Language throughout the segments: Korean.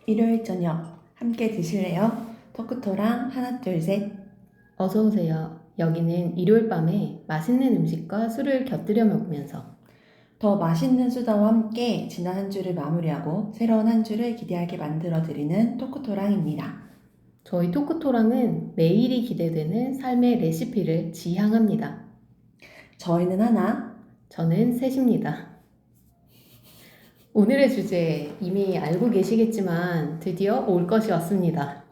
일요일 저녁 함께 드실래요? 토크토랑 하나 둘 셋. 어서 오세요. 여기는 일요일 밤에 맛있는 음식과 술을 곁들여 먹으면서 더 맛있는 수다와 함께 지난 한 주를 마무리하고 새로운 한 주를 기대하게 만들어드리는 토크토랑입니다. 저희 토크토랑은 매일이 기대되는 삶의 레시피를 지향합니다. 저희는 하나, 저는 셋입니다. 오늘의 주제 이미 알고 계시겠지만 드디어 올 것이 왔습니다.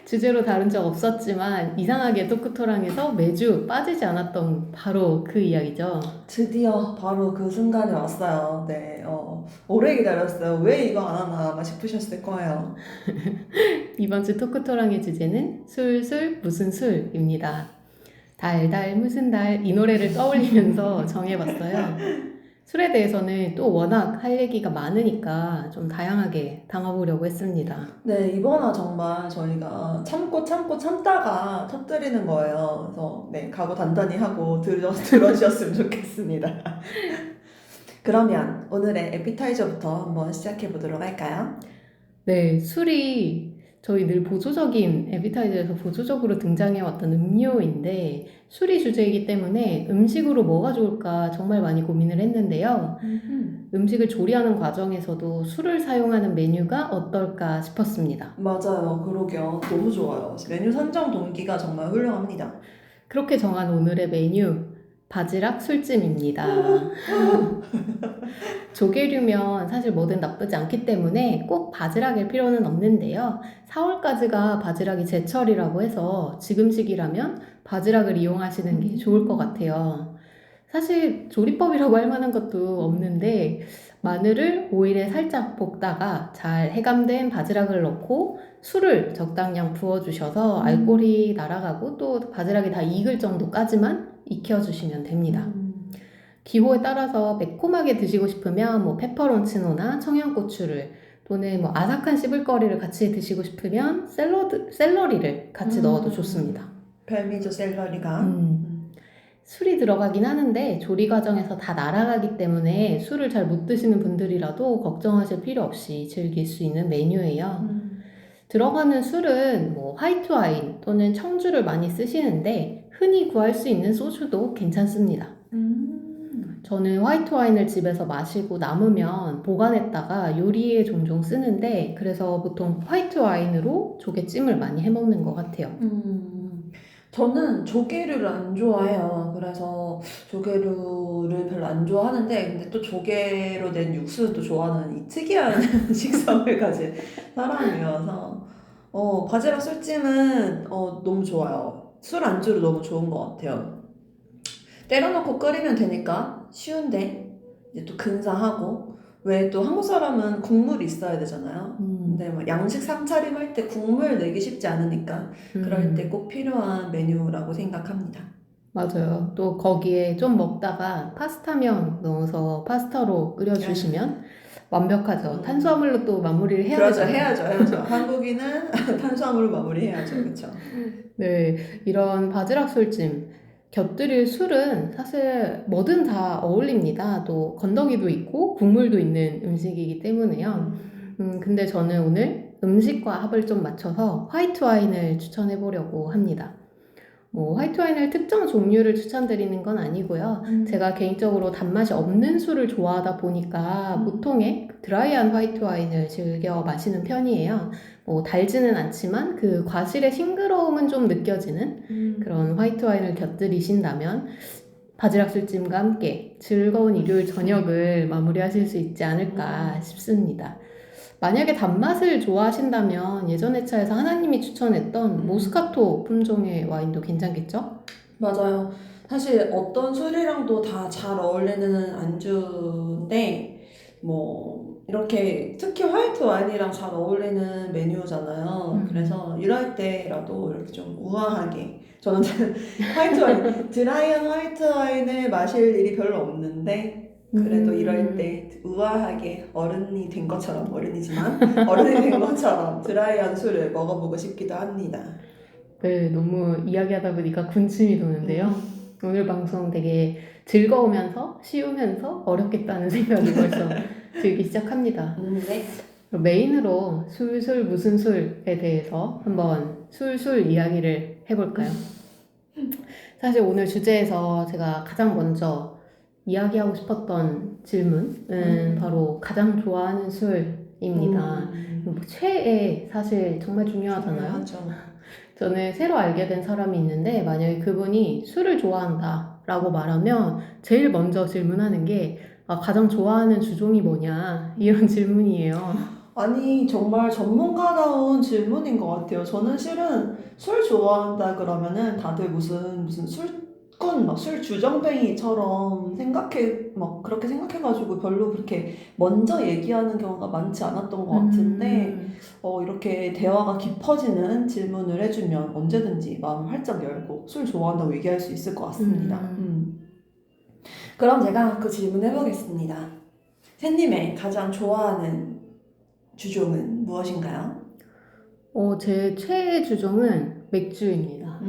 주제로 다룬 적 없었지만 이상하게 토크토랑에서 매주 빠지지 않았던 바로 그 이야기죠. 드디어 바로 그 순간이 왔어요. 네, 오래 기다렸어요. 왜 이거 안 하나 아마 싶으셨을 거예요. 이번 주 토크토랑의 주제는 술술 무슨 술입니다. 달달 무슨 달 이 노래를 떠올리면서 정해봤어요. 술에 대해서는 또 워낙 할 얘기가 많으니까 좀 다양하게 담아보려고 했습니다. 네, 이번화 정말 저희가 참고 참고 참다가 터뜨리는 거예요. 그래서 네, 각오 단단히 하고 들어주셨으면 좋겠습니다. 그러면 오늘의 에피타이저부터 한번 시작해 보도록 할까요? 네, 술이 저희 늘 보조적인 에피타이저에서 보조적으로 등장해왔던 음료인데 술이 주제이기 때문에 음식으로 뭐가 좋을까 정말 많이 고민을 했는데요. 음식을 조리하는 과정에서도 술을 사용하는 메뉴가 어떨까 싶었습니다. 맞아요. 그러게요. 너무 좋아요. 메뉴 선정 동기가 정말 훌륭합니다. 그렇게 정한 오늘의 메뉴, 바지락 술찜입니다. 조개류면 사실 뭐든 나쁘지 않기 때문에 꼭 바지락일 필요는 없는데요. 4월까지가 바지락이 제철이라고 해서 지금 시기라면 바지락을 이용하시는 게 좋을 것 같아요. 사실 조리법이라고 할 만한 것도 없는데 마늘을 오일에 살짝 볶다가 잘 해감된 바지락을 넣고 술을 적당량 부어주셔서 알코올이 날아가고 또 바지락이 다 익을 정도까지만 익혀주시면 됩니다. 기호에 따라서 매콤하게 드시고 싶으면 뭐 페퍼론치노나 청양고추를 또는 뭐 아삭한 씹을거리를 같이 드시고 싶으면 샐러리를 같이 넣어도 좋습니다. 별미죠, 샐러리가. 술이 들어가긴 하는데 조리 과정에서 다 날아가기 때문에 술을 잘 못 드시는 분들이라도 걱정하실 필요 없이 즐길 수 있는 메뉴예요. 들어가는 술은 뭐 화이트 와인 또는 청주를 많이 쓰시는데 흔히 구할 수 있는 소주도 괜찮습니다. 저는 화이트 와인을 집에서 마시고 남으면 보관했다가 요리에 종종 쓰는데 그래서 보통 화이트 와인으로 조개찜을 많이 해먹는 것 같아요. 저는 조개류를 안 좋아해요. 그래서 조개류를 별로 안 좋아하는데, 근데 또 조개로 된 육수도 좋아하는 이 특이한 식성을 가진 사람이어서, 바지락 술찜은 너무 좋아요. 술 안주로 너무 좋은 것 같아요. 때려놓고 끓이면 되니까 쉬운데, 이제 또 근사하고, 왜 또 한국 사람은 국물이 있어야 되잖아요. 근데 뭐 양식 상차림 할 때 국물 내기 쉽지 않으니까 그럴 때 꼭 필요한 메뉴라고 생각합니다. 맞아요. 또 거기에 좀 먹다가 파스타면 넣어서 파스타로 끓여주시면 완벽하죠. 탄수화물로 또 마무리를 해야 그렇죠. 되잖아요. 해야죠. 한국인은 탄수화물로 마무리해야죠. 그렇죠. 네, 이런 바지락 술찜 곁들일 술은 사실 뭐든 다 어울립니다. 또 건더기도 있고 국물도 있는 음식이기 때문에요. 근데 저는 오늘 음식과 합을 좀 맞춰서 화이트 와인을 추천해 보려고 합니다. 뭐 화이트 와인을 특정 종류를 추천드리는 건 아니고요. 제가 개인적으로 단맛이 없는 술을 좋아하다 보니까 보통의 드라이한 화이트 와인을 즐겨 마시는 편이에요. 뭐 달지는 않지만 그 과실의 싱그러움은 좀 느껴지는 그런 화이트 와인을 곁들이신다면 바지락 술찜과 함께 즐거운 일요일 저녁을 마무리하실 수 있지 않을까 싶습니다. 만약에 단맛을 좋아하신다면 예전 회차에서 하나님이 추천했던 모스카토 품종의 와인도 괜찮겠죠? 맞아요. 사실 어떤 술이랑도 다 잘 어울리는 안주인데, 뭐, 이렇게 특히 화이트 와인이랑 잘 어울리는 메뉴잖아요. 그래서 이럴 때라도 이렇게 좀 우아하게. 저는 화이트 와인, 드라이한 화이트 와인을 마실 일이 별로 없는데, 그래도 이럴 때 우아하게 어른이 된 것처럼, 어른이지만 어른이 된 것처럼 드라이한 술을 먹어보고 싶기도 합니다. 네, 너무 이야기하다 보니까 군침이 도는데요. 오늘 방송 되게 즐거우면서 쉬우면서 어렵겠다는 생각이 벌써 들기 시작합니다. 네. 그럼 메인으로 술술 무슨 술에 대해서 한번 술술 이야기를 해볼까요? 사실 오늘 주제에서 제가 가장 먼저 이야기하고 싶었던 질문은 바로 가장 좋아하는 술입니다. 뭐 최애 사실 정말 중요하잖아요. 중요하죠. 저는 새로 알게 된 사람이 있는데 만약에 그분이 술을 좋아한다 라고 말하면 제일 먼저 질문하는 게 가장 좋아하는 주종이 뭐냐 이런 질문이에요. 아니, 정말 전문가다운 질문인 것 같아요. 저는 실은 술 좋아한다 그러면은 다들 무슨 술꾼, 막 술 주정뱅이처럼 막 그렇게 생각해가지고 별로 그렇게 먼저 얘기하는 경우가 많지 않았던 것 같은데, 이렇게 대화가 깊어지는 질문을 해주면 언제든지 마음을 활짝 열고 술 좋아한다고 얘기할 수 있을 것 같습니다. 그럼 제가 그 질문 해보겠습니다. 샌님의 가장 좋아하는 주종은 무엇인가요? 제 최애 주종은 맥주입니다.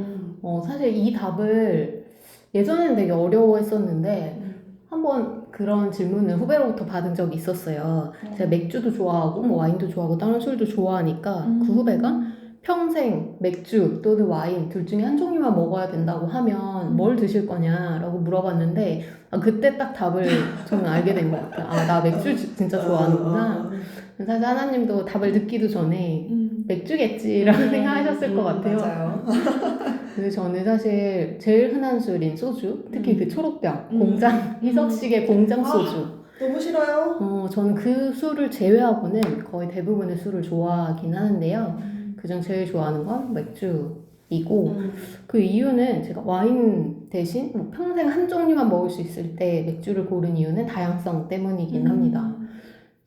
사실 이 답을 예전에는 되게 어려워했었는데 한번 그런 질문을 후배로부터 받은 적이 있었어요. 제가 맥주도 좋아하고 뭐 와인도 좋아하고 다른 술도 좋아하니까 그 후배가 평생 맥주 또는 와인 둘 중에 한 종류만 먹어야 된다고 하면 뭘 드실 거냐라고 물어봤는데 그때 딱 답을 저는 알게 된 것 같아요. 나 맥주 진짜 좋아하는구나. 사실 하나님도 답을 듣기도 전에 맥주겠지라고 생각하셨을 것 같아요. 맞아요. 그래서 저는 사실 제일 흔한 술인 소주, 특히 그 초록병, 공장, 희석식의 공장 소주. 너무 싫어요. 저는 그 술을 제외하고는 거의 대부분의 술을 좋아하긴 하는데요. 그중 제일 좋아하는 건 맥주이고, 그 이유는 제가 와인 대신 뭐 평생 한 종류만 먹을 수 있을 때 맥주를 고른 이유는 다양성 때문이긴 합니다.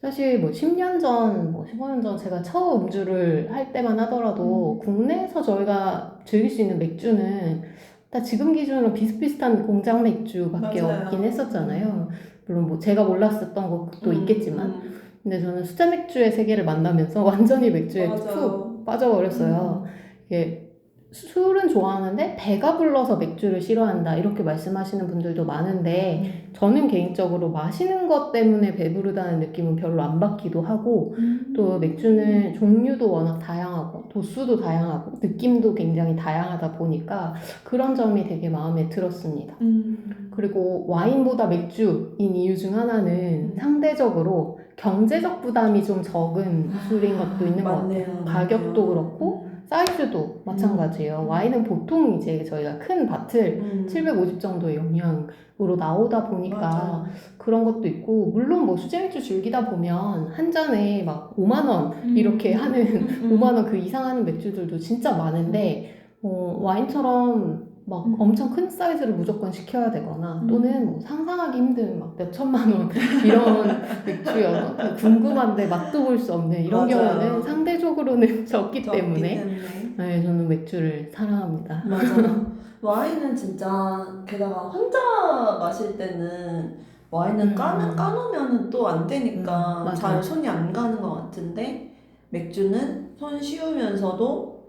사실 뭐 10년 전, 뭐 15년 전 제가 처음 음주를 할 때만 하더라도 국내에서 저희가 즐길 수 있는 맥주는 다 지금 기준으로 비슷비슷한 공장 맥주밖에 맞아요. 없긴 했었잖아요. 물론 뭐 제가 몰랐었던 것도 있겠지만 근데 저는 수제 맥주의 세계를 만나면서 완전히 맥주에 푹 빠져버렸어요. 이게 술은 좋아하는데 배가 불러서 맥주를 싫어한다 이렇게 말씀하시는 분들도 많은데 저는 개인적으로 마시는 것 때문에 배부르다는 느낌은 별로 안 받기도 하고 또 맥주는 종류도 워낙 다양하고 도수도 다양하고 느낌도 굉장히 다양하다 보니까 그런 점이 되게 마음에 들었습니다. 그리고 와인보다 맥주인 이유 중 하나는 상대적으로 경제적 부담이 좀 적은 술인 것도 있는 것 같아요. 가격도 그렇고 사이즈도 마찬가지예요. 와인은 보통 이제 저희가 큰 바틀 750 정도의 용량으로 나오다 보니까 맞아요. 그런 것도 있고 물론 뭐 수제 맥주 즐기다 보면 한 잔에 막 5만 원 이렇게 하는 5만 원 그 이상 하는 맥주들도 진짜 많은데 와인처럼 막 엄청 큰 사이즈를 무조건 시켜야 되거나 또는 뭐 상상하기 힘든 막 몇 천만 원 이런 맥주여서 궁금한데 맛도 볼 수 없는 이런 맞아요. 경우는 상대적으로는 적기 때문에 네, 저는 맥주를 사랑합니다. 맞아. 와인은 진짜 게다가 혼자 마실 때는 와인은 까놓으면 또 안 되니까 맞아요. 잘 손이 안 가는 것 같은데 맥주는 손 쉬우면서도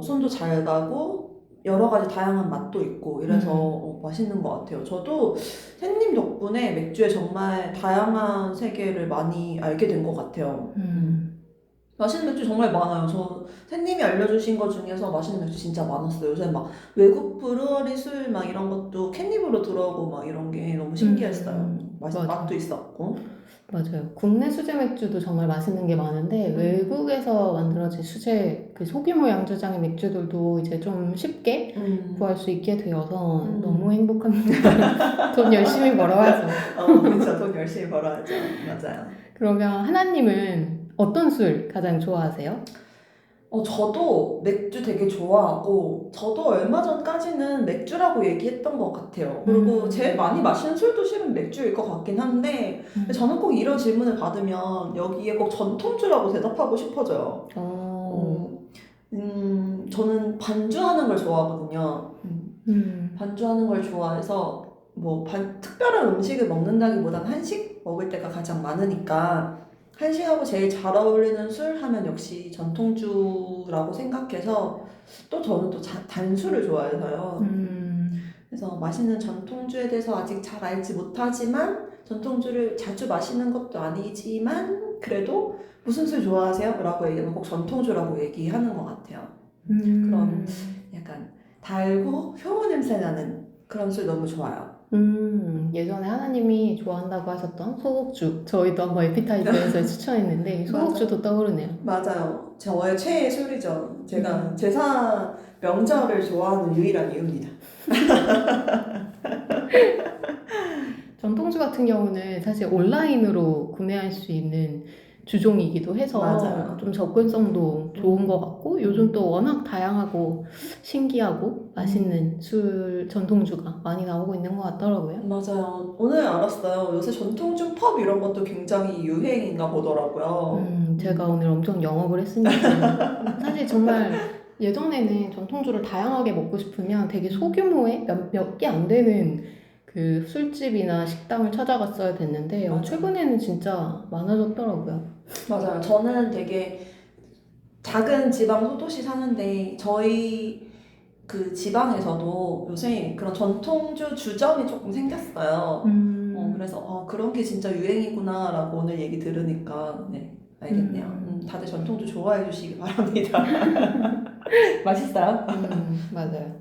손도 잘 가고 여러 가지 다양한 맛도 있고 이래서 맛있는 것 같아요. 저도 샌님 덕분에 맥주에 정말 다양한 세계를 많이 알게 된 것 같아요. 맛있는 맥주 정말 많아요. 저 샌님이 알려주신 것 중에서 맛있는 맥주 진짜 많았어요. 요새 막 외국 브루어리 술 막 이런 것도 캔입으로 들어오고 막 이런 게 너무 신기했어요. 맛도 있었고. 맞아요. 국내 수제 맥주도 정말 맛있는 게 많은데 외국에서 만들어진 수제 그 소규모 양조장의 맥주들도 이제 좀 쉽게 구할 수 있게 되어서 너무 행복합니다. 돈 열심히 벌어야죠. 그렇죠. 돈 열심히 벌어야죠. 맞아요. 그러면 하나님은 어떤 술 가장 좋아하세요? 저도 맥주 되게 좋아하고, 저도 얼마 전까지는 맥주라고 얘기했던 것 같아요. 그리고 제일 많이 마시는 술도 실은 맥주일 것 같긴 한데, 저는 꼭 이런 질문을 받으면 여기에 꼭 전통주라고 대답하고 싶어져요. 저는 반주하는 걸 좋아하거든요. 반주하는 걸 좋아해서, 뭐, 특별한 음식을 먹는다기보단 한식 먹을 때가 가장 많으니까, 한식하고 제일 잘 어울리는 술 하면 역시 전통주라고 생각해서 또 저는 또 단술을 좋아해서요. 그래서 맛있는 전통주에 대해서 아직 잘 알지 못하지만 전통주를 자주 마시는 것도 아니지만 그래도 무슨 술 좋아하세요? 라고 얘기하면 꼭 전통주라고 얘기하는 것 같아요. 음. 그런 약간 달고 효모 냄새 나는 그런 술 너무 좋아요. 예전에 하나님이 좋아한다고 하셨던 소곡주. 저희도 한번 에피타이저에서 추천했는데, 소곡주도 떠오르네요. 맞아요. 저의 최애 술이죠. 제가 제사 명절을 좋아하는 유일한 이유입니다. 전통주 같은 경우는 사실 온라인으로 구매할 수 있는 주종이기도 해서 맞아요. 좀 접근성도 좋은 것 같고 요즘 또 워낙 다양하고 신기하고 맛있는 술 전통주가 많이 나오고 있는 것 같더라고요. 맞아요. 오늘 알았어요. 요새 전통주 펍 이런 것도 굉장히 유행인가 보더라고요. 제가 오늘 엄청 영업을 했으니까 사실 정말 예전에는 전통주를 다양하게 먹고 싶으면 되게 소규모의 몇 개 안 되는 그 술집이나 식당을 찾아갔어야 됐는데 맞아요. 최근에는 진짜 많아졌더라고요. 맞아요. 저는 되게 작은 지방 소도시 사는데 저희 그 지방에서도 요새 그런 전통주 주점이 조금 생겼어요. 그래서 그런 게 진짜 유행이구나라고 오늘 얘기 들으니까 네, 알겠네요. 다들 전통주 좋아해 주시기 바랍니다. 맛있어요? 맞아요.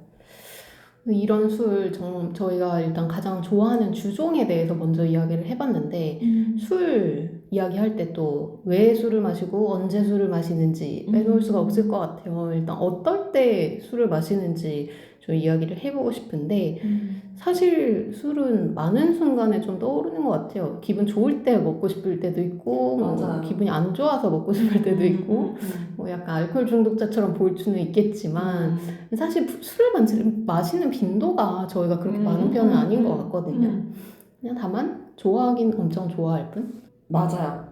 이런 술 저희가 일단 가장 좋아하는 주종에 대해서 먼저 이야기를 해봤는데 술 이야기할 때 또 왜 술을 마시고 언제 술을 마시는지 빼놓을 수가 없을 것 같아요. 일단 어떨 때 술을 마시는지 좀 이야기를 해보고 싶은데 사실 술은 많은 순간에 좀 떠오르는 것 같아요. 기분 좋을 때 먹고 싶을 때도 있고 뭐 맞아요. 기분이 안 좋아서 먹고 싶을 때도 있고 뭐 약간 알코올 중독자처럼 보일 수는 있겠지만 사실 술을 마시는 빈도가 저희가 그렇게 많은 편은 아닌 것 같거든요. 그냥 다만 좋아하긴 엄청 좋아할 뿐. 맞아요.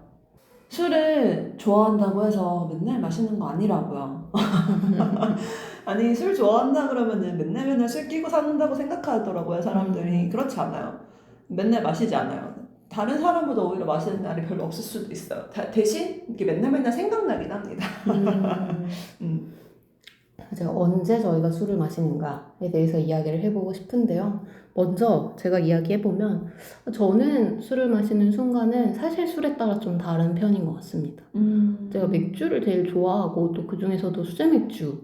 술을 좋아한다고 해서 맨날 마시는 거 아니라고요. 아니, 술 좋아한다 그러면은 맨날 술 끼고 산다고 생각하더라고요, 사람들이. 그렇지 않아요. 맨날 마시지 않아요. 다른 사람보다 오히려 마시는 날이 별로 없을 수도 있어요. 대신 이게 맨날 생각나긴 합니다. 제가 언제 저희가 술을 마시는가에 대해서 이야기를 해보고 싶은데요. 먼저 제가 이야기해보면 저는 술을 마시는 순간은 사실 술에 따라 좀 다른 편인 것 같습니다. 제가 맥주를 제일 좋아하고 또 그 중에서도 수제 맥주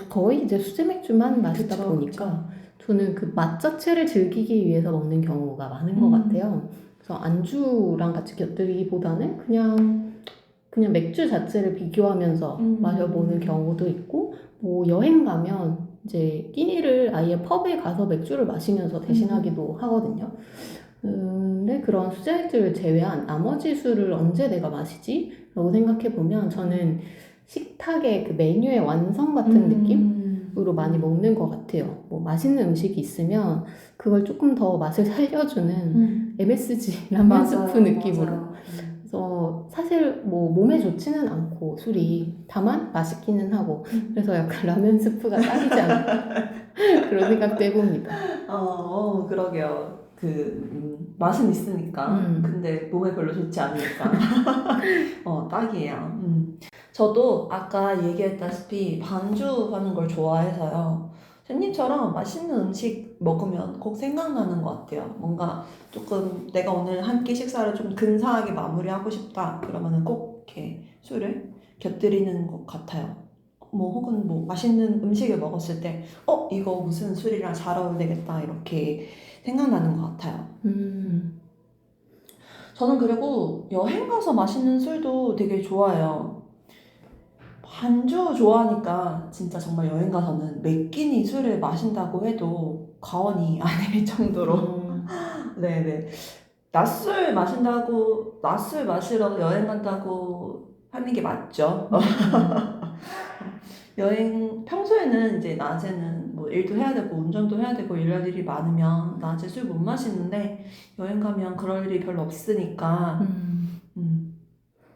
거의 이제 수제 맥주만 마시다 그쵸, 보니까 저는 그 맛 자체를 즐기기 위해서 먹는 경우가 많은 것 같아요. 그래서 안주랑 같이 곁들이기보다는 그냥 맥주 자체를 비교하면서 마셔보는 경우도 있고, 뭐 여행 가면 이제 끼니를 아예 펍에 가서 맥주를 마시면서 대신하기도 하거든요. 근데 그런 수제 맥주를 제외한 나머지 술을 언제 내가 마시지? 라고 생각해보면 저는 식탁의 그 메뉴의 완성 같은 느낌으로 많이 먹는 것 같아요. 뭐 맛있는 음식이 있으면 그걸 조금 더 맛을 살려주는 MSG 라면 스프 느낌으로. 맞아요. 그래서 사실 뭐 몸에 좋지는 않고 술이 다만 맛있기는 하고 그래서 약간 라면 스프가 딱이지 않을까 그런 생각도 해봅니다. 그러게요. 맛은 있으니까. 근데 몸에 별로 좋지 않으니까. 딱이에요. 저도 아까 얘기했다시피 반주하는 걸 좋아해서요. 쌤님처럼 맛있는 음식 먹으면 꼭 생각나는 것 같아요. 뭔가 조금 내가 오늘 한 끼 식사를 좀 근사하게 마무리하고 싶다. 그러면은 꼭 이렇게 술을 곁들이는 것 같아요. 뭐 혹은 뭐 맛있는 음식을 먹었을 때 이거 무슨 술이랑 잘 어울리겠다 이렇게 생각나는 것 같아요. 저는 그리고 여행 가서 마시는 술도 되게 좋아해요. 반주 좋아하니까 진짜 정말 여행 가서는 몇 끼니 술을 마신다고 해도 과언이 아닐 정도로 네네. 낮술 마시러 여행 간다고 하는 게 맞죠. 평소에는 이제 낮에는 뭐 일도 해야 되고 운전도 해야 되고 이럴 일이 많으면 낮에 술 못 마시는데 여행 가면 그럴 일이 별로 없으니까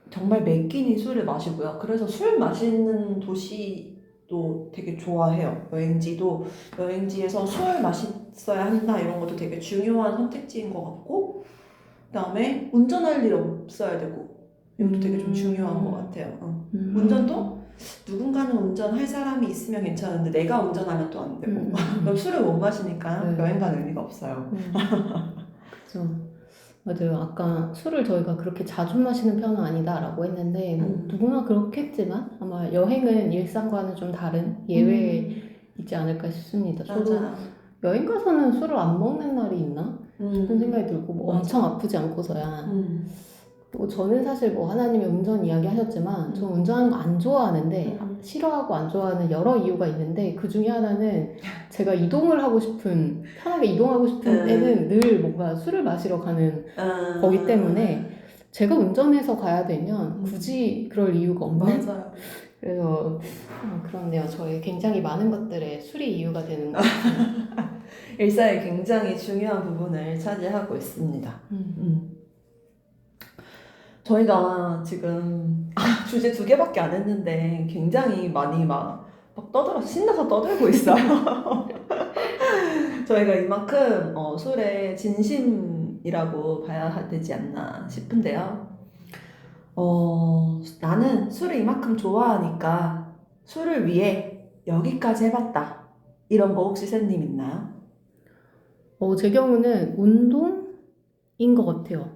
정말 몇 끼니 술을 마시고요. 그래서 술 마시는 도시도 되게 좋아해요. 여행지에서 술 마셨어야 한다 이런 것도 되게 중요한 선택지인 것 같고 그다음에 운전할 일 없어야 되고 이것도 되게 좀 중요한 것 같아요. 운전도 누군가는 운전할 사람이 있으면 괜찮은데 내가 운전하면 또 안 되고 그럼 술을 못 마시니까 네. 여행 가는 의미가 없어요. 그렇죠. 맞아요. 아까 술을 저희가 그렇게 자주 마시는 편은 아니다라고 했는데, 뭐 누구나 그렇겠지만 아마 여행은 일상과는 좀 다른 예외이지 않을까 싶습니다. 저도 맞아요. 여행 가서는 술을 안 먹는 날이 있나 싶은 생각이 들고, 뭐 맞아. 엄청 아프지 않고서야. 음. 그리고 저는 사실 뭐 하나님의 운전 이야기 하셨지만, 저 운전하는 거 안 좋아하는데, 싫어하고 안 좋아하는 여러 이유가 있는데, 그 중에 하나는 제가 이동을 하고 싶은, 편하게 이동하고 싶은 때는 늘 뭔가 술을 마시러 가는 거기 때문에, 제가 운전해서 가야 되면 굳이 그럴 이유가 없는. 맞아요. 그래서 그렇네요. 저희 굉장히 많은 것들에 술이 이유가 되는 것 같아요. 일상의 굉장히 중요한 부분을 차지하고 있습니다. 저희가 지금 주제 2개밖에 안 했는데 굉장히 많이 막 신나서 떠들고 있어요. 저희가 이만큼 술의 진심이라고 봐야 되지 않나 싶은데요. 나는 술을 이만큼 좋아하니까 술을 위해 여기까지 해봤다. 이런 거 혹시 쌤님 있나요? 제 경우는 운동인 것 같아요.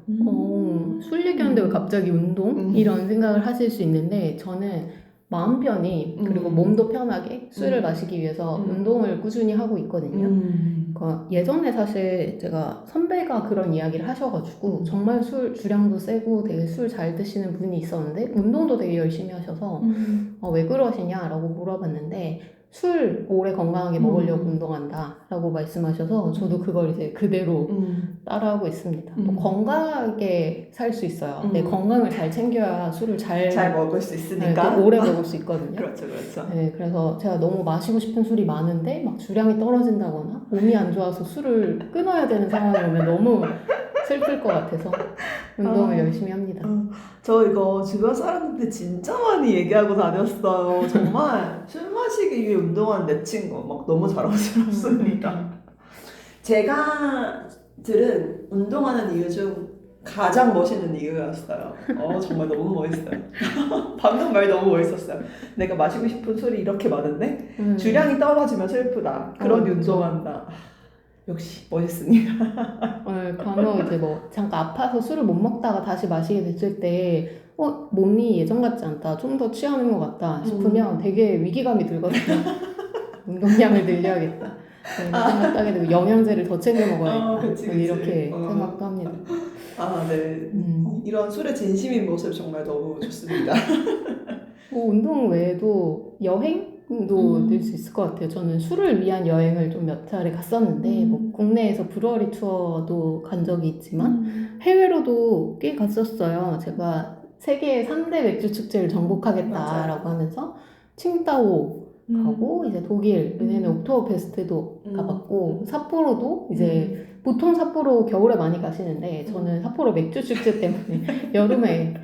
술 얘기하는데 왜 갑자기 운동? 이런 생각을 하실 수 있는데, 저는 마음 편히, 그리고 몸도 편하게 술을 마시기 위해서 운동을 꾸준히 하고 있거든요. 그러니까 예전에 사실 제가 선배가 그런 이야기를 하셔가지고, 정말 술 주량도 세고 되게 술 잘 드시는 분이 있었는데, 운동도 되게 열심히 하셔서, 왜 그러시냐라고 물어봤는데, 술 오래 건강하게 먹으려고 운동한다 라고 말씀하셔서 저도 그걸 이제 그대로 따라하고 있습니다. 또 건강하게 살 수 있어요. 내 건강을 잘 챙겨야 술을 잘 먹을 수 네, 있으니까. 또 오래 먹을 수 있거든요. 그렇죠, 그렇죠. 네, 그래서 제가 너무 마시고 싶은 술이 많은데 막 주량이 떨어진다거나 몸이 안 좋아서 술을 끊어야 되는 상황이 오면 너무 슬플 것 같아서 운동을 열심히 합니다. 저 이거 주변 사람들한테 진짜 많이 얘기하고 다녔어요. 정말 술 마시기 위해 운동하는 내 친구 막 너무 자랑스럽습니다. 제가 들은 운동하는 이유 중 가장 멋있는 이유였어요. 정말 너무 멋있어요. 방금 말 너무 멋있었어요. 내가 마시고 싶은 술이 이렇게 많은데 주량이 떨어지면 슬프다. 그러니 운동한다. 역시 멋있습니다. 간혹 이제 뭐 잠깐 아파서 술을 못 먹다가 다시 마시게 됐을 때 몸이 예전 같지 않다, 좀 더 취하는 것 같다 싶으면 되게 위기감이 들거든요. 운동량을 늘려야겠다 생각도 하게 되고 영양제를 더 챙겨 먹어야겠다 그치, 그치. 이렇게 생각도 합니다. 네. 이런 술의 진심인 모습 정말 너무 좋습니다. 운동 외에도 여행도 늘 수 있을 것 같아요. 저는 술을 위한 여행을 좀 몇 차례 갔었는데 뭐 국내에서 브루어리 투어도 간 적이 있지만 해외로도 꽤 갔었어요. 제가 세계 3대 맥주 축제를 정복하겠다라고 하면서 칭따오 가고 이제 독일 르네는 옥토버페스트도 가봤고 삿포로도 이제 보통 삿포로 겨울에 많이 가시는데 저는 삿포로 맥주 축제 때문에 여름에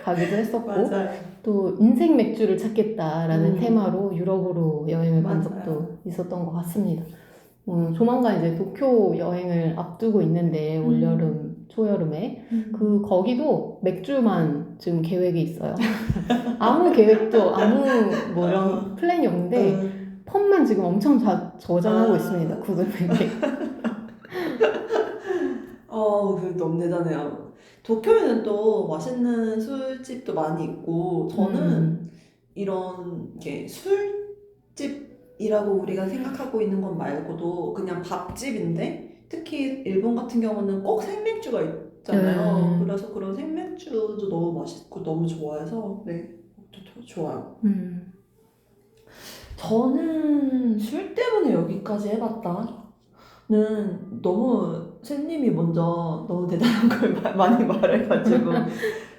가기도 했었고 맞아요. 또 인생 맥주를 찾겠다라는 테마로 유럽으로 여행을 간 적도 있었던 것 같습니다. 조만간 이제 도쿄 여행을 앞두고 있는데 올여름, 초여름에 거기도 맥주만 지금 계획이 있어요. 아무 계획도 뭐 이런 플랜이 없는데 펌만 지금 엄청 저장하고 있습니다. 구글맵에. 너무 대단해요. 도쿄에는 또 맛있는 술집도 많이 있고 저는 이런 게 술집이라고 우리가 생각하고 있는 것 말고도 그냥 밥집인데 특히 일본 같은 경우는 꼭 생맥주가 있잖아요. 그래서 그런 생맥주도 너무 맛있고 너무 좋아해서 네, 좋아요. 저는 술 때문에 여기까지 해봤다. 는 너무 쌤님이 먼저 너무 대단한 걸 많이 말해가지고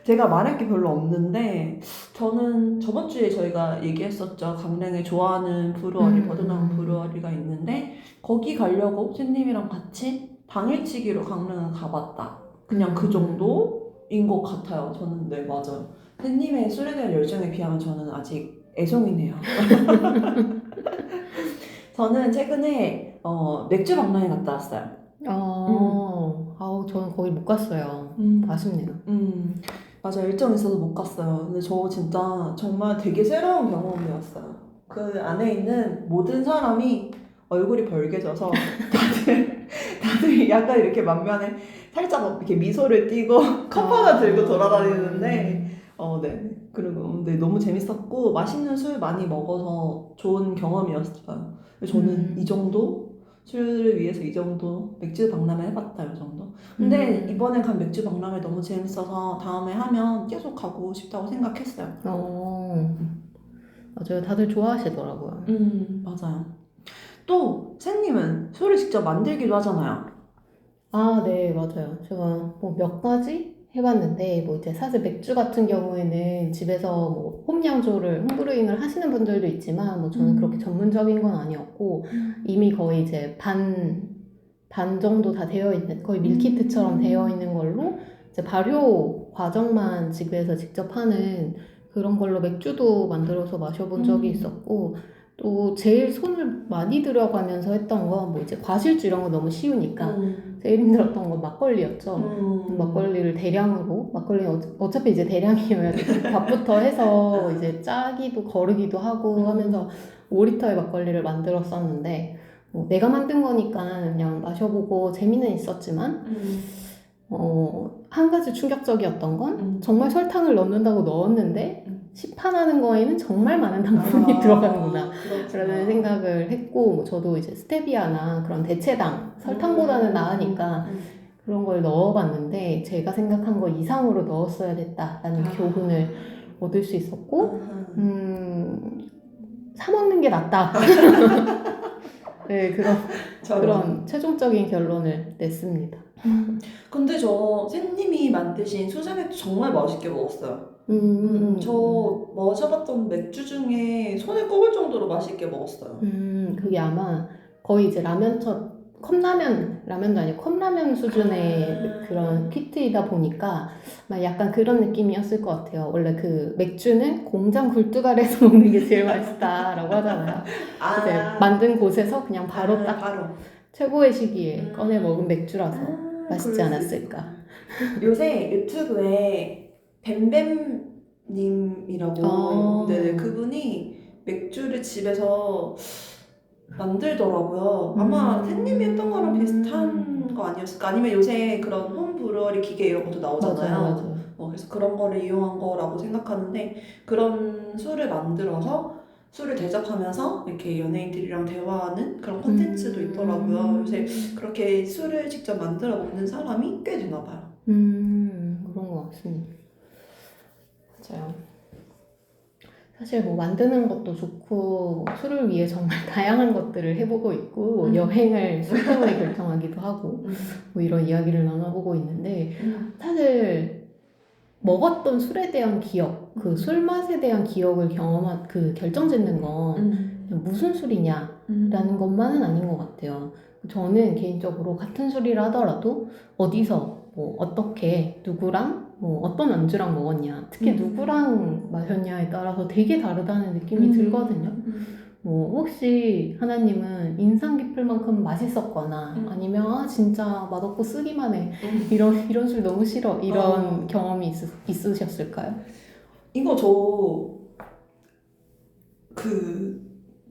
제가 말할 게 별로 없는데 저는 저번 주에 저희가 얘기했었죠. 강릉에 좋아하는 브루어리 버드나무 브루어리가 있는데 거기 가려고 쌤님이랑 같이 당일치기로 강릉을 가봤다. 그냥 그 정도인 것 같아요. 저는 네 맞아요. 쌤님의 술에 대한 열정에 비하면 저는 아직 애송이네요. 저는 최근에 맥주 박람회 갔다 왔어요. 저는 거기 못 갔어요. 아쉽네요. 맞아, 일정 있어서 못 갔어요. 근데 저 진짜 정말 되게 새로운 경험이었어요. 그 안에 있는 모든 사람이 얼굴이 벌개져서 다들 다들 약간 이렇게 만면에 살짝 이렇게 미소를 띠고 컵 하나 들고 돌아다니는데 네. 그리고 네, 너무 재밌었고 맛있는 술 많이 먹어서 좋은 경험이었어요. 저는 이 정도 술을 위해서 이 정도 맥주 박람회 해봤다 이 정도. 근데 이번에 간 맥주 박람회 너무 재밌어서 다음에 하면 계속 가고 싶다고 생각했어요. 맞아요. 다들 좋아하시더라고요. 맞아요. 또 샌님은 술을 직접 만들기도 하잖아요. 네, 맞아요. 제가 뭐 몇 가지 해봤는데, 뭐 이제 사실 맥주 같은 경우에는 집에서 뭐 홈양조를 홈브루잉을 하시는 분들도 있지만, 뭐 저는 그렇게 전문적인 건 아니었고, 이미 거의 이제 반 정도 다 되어 있는, 거의 밀키트처럼 되어 있는 걸로 이제 발효 과정만 집에서 직접 하는 그런 걸로 맥주도 만들어서 마셔본 적이 있었고, 또 제일 손을 많이 들여가면서 했던 건 뭐 이제 과실주 이런 거 너무 쉬우니까 제일 힘들었던 건 막걸리였죠. 막걸리를 대량으로, 막걸리는 어차피 이제 대량이어야 돼. 밥부터 해서 이제 짜기도 거르기도 하고 하면서 5리터의 막걸리를 만들었었는데, 뭐 내가 만든 거니까 그냥 마셔보고 재미는 있었지만, 한 가지 충격적이었던 건 정말 설탕을 넣는다고 넣었는데 시판하는 거에는 정말 많은 당분이 들어가는구나 라는 생각을 했고, 뭐 저도 이제 스테비아나 그런 대체당 설탕보다는 나으니까 그런 걸 넣어봤는데 제가 생각한 거 이상으로 넣었어야 됐다라는 교훈을 얻을 수 있었고, 사 먹는 게 낫다. 네, 그런 최종적인 결론을 냈습니다. 근데 저 샌님이 만드신 수제맥주 정말 맛있게 먹었어요. 저 마셔봤던 맥주 중에 손에 꼽을 정도로 맛있게 먹었어요. 그게 아마 거의 이제 라면도 아니고 컵라면 수준의 그런 키트이다 보니까 막 약간 그런 느낌이었을 것 같아요. 원래 그 맥주는 공장 굴뚝알에서 먹는 게 제일 맛있다라고 하잖아요. 이제 만든 곳에서 그냥 바로 딱 최고의 시기에 꺼내 먹은 맥주라서 맛있지 않았을까. 요새 유튜브에 뱀뱀님이라고 네, 그분이 맥주를 집에서 만들더라고요. 아마 샌님이 했던 거랑 비슷한 거 아니었을까? 아니면 요새 그런 홈브루어리 기계 이런 것도 나오잖아요. 맞아요. 그래서 그런 거를 이용한 거라고 생각하는데 그런 술을 만들어서 술을 대접하면서 이렇게 연예인들이랑 대화하는 그런 콘텐츠도 있더라고요. 요새 그렇게 술을 직접 만들어 먹는 사람이 꽤 되나 봐요. 그런 것 같습니다. 맞아요. 사실 뭐 만드는 것도 좋고 술을 위해 정말 다양한 것들을 해보고 있고 여행을 술 때문에 결정하기도 하고 뭐 이런 이야기를 나눠보고 있는데 사실 먹었던 술에 대한 기억, 그 술 맛에 대한 기억을 경험한 그 결정짓는 건 무슨 술이냐라는 것만은 아닌 것 같아요. 저는 개인적으로 같은 술이라 하더라도 어디서 뭐 어떻게 누구랑 뭐 어떤 안주랑 먹었냐, 특히 누구랑 마셨냐에 따라서 되게 다르다는 느낌이 들거든요. 뭐 혹시 하나님은 인상 깊을 만큼 맛있었거나 아니면 진짜 맛없고 쓰기만 해 이런 술 너무 싫어 이런 경험이 있으셨을까요? 이거